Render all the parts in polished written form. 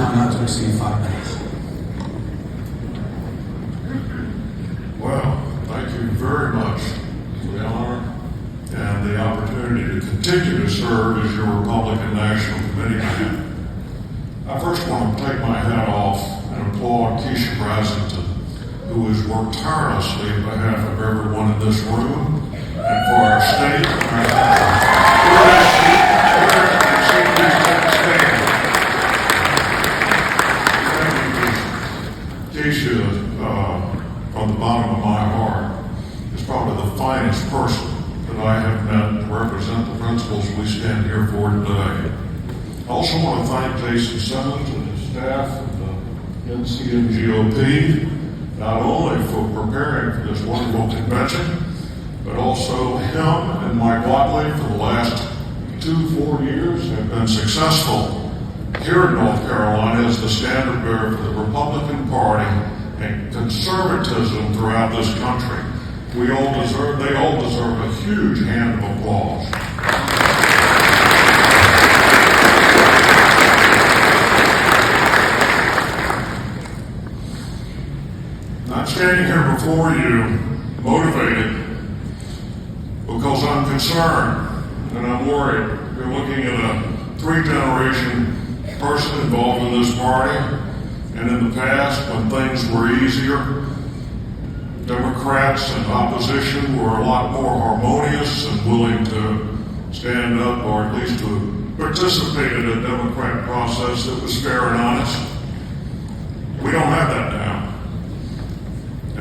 time not to exceed 5 minutes. Well, thank you very much for the honor and the opportunity to continue to serve as your Republican National Committeeman. I first want to take my hat off and applaud Keisha Brasington, who has worked tirelessly on behalf of everyone in this room and for our state and our country. Keisha, from the bottom of my heart, is probably the finest person that I have met to represent the principles we stand here for today. I also want to thank Jason Simmons and his staff at the NCGOP, not only for preparing for this wonderful convention, but also him and Mike Watley for the last 4 years have been successful here in North Carolina as the standard bearer for the Republican Party and conservatism throughout this country. They all deserve a huge hand of applause. I'm standing here before you motivated because I'm concerned and I'm worried. You're looking at a 3-generation person involved in this party, and in the past, when things were easier, Democrats and opposition were a lot more harmonious and willing to stand up, or at least to participate in a democratic process that was fair and honest. We don't have that now.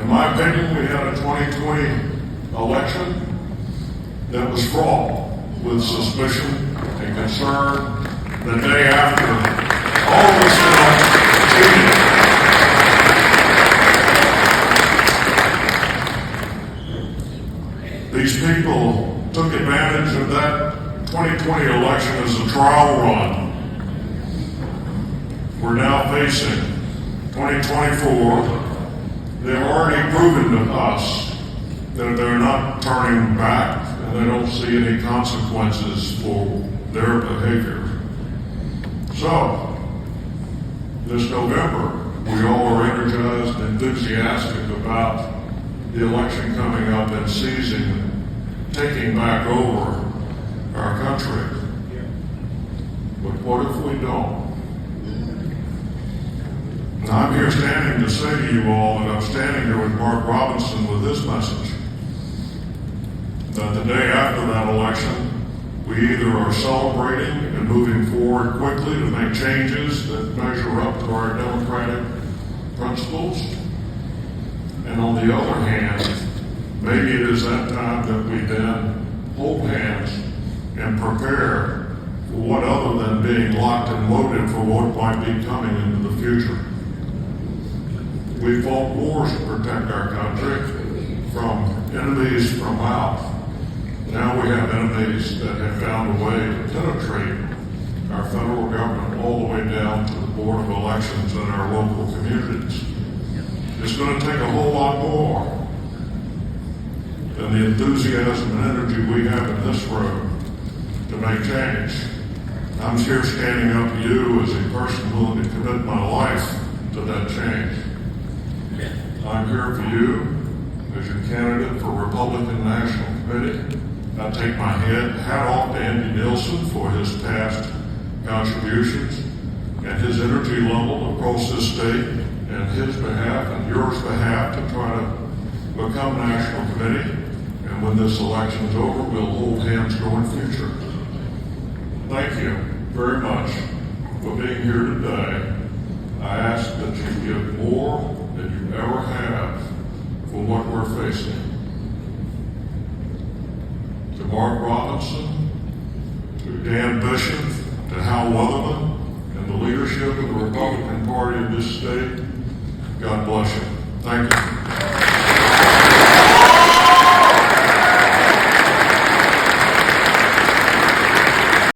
In my opinion, we had a 2020 election that was fraught with suspicion and concern. The day after, all of us felt cheated. These people took advantage of that 2020 election as a trial run. We're now facing 2024. They've already proven to us that they're not turning back and they don't see any consequences for their behavior. So, this November, we all are energized and enthusiastic about the election coming up and seizing and taking back over our country. But what if we don't? And I'm here standing to say to you all that I'm standing here with Mark Robinson with this message. That the day after that election, we either are celebrating and moving forward quickly to make changes that measure up to our democratic principles, and on the other hand, maybe it is that time that we then hold hands and prepare for what other than being locked and loaded for what might be coming into the future. We fought wars to protect our country from enemies from out. Now we have enemies that have found a way to penetrate our federal government all the way down to the Board of Elections in our local communities. It's going to take a whole lot more than the enthusiasm and energy we have in this room to make change. I'm here standing up to you as a person willing to commit my life to that change. I'm here for you as your candidate for Republican National Committee. I take my hat off to Andy Nielsen for his past contributions and his energy level across this state and his behalf and yours behalf to try to become National Committee. And when this election is over, we'll hold hands going future. Thank you very much for being here today. I ask that you give more than you ever have for what we're facing. To Mark Robinson, to Dan Bishop, to Hal Weatherman, and the leadership of the Republican Party of this state, God bless you. Thank you.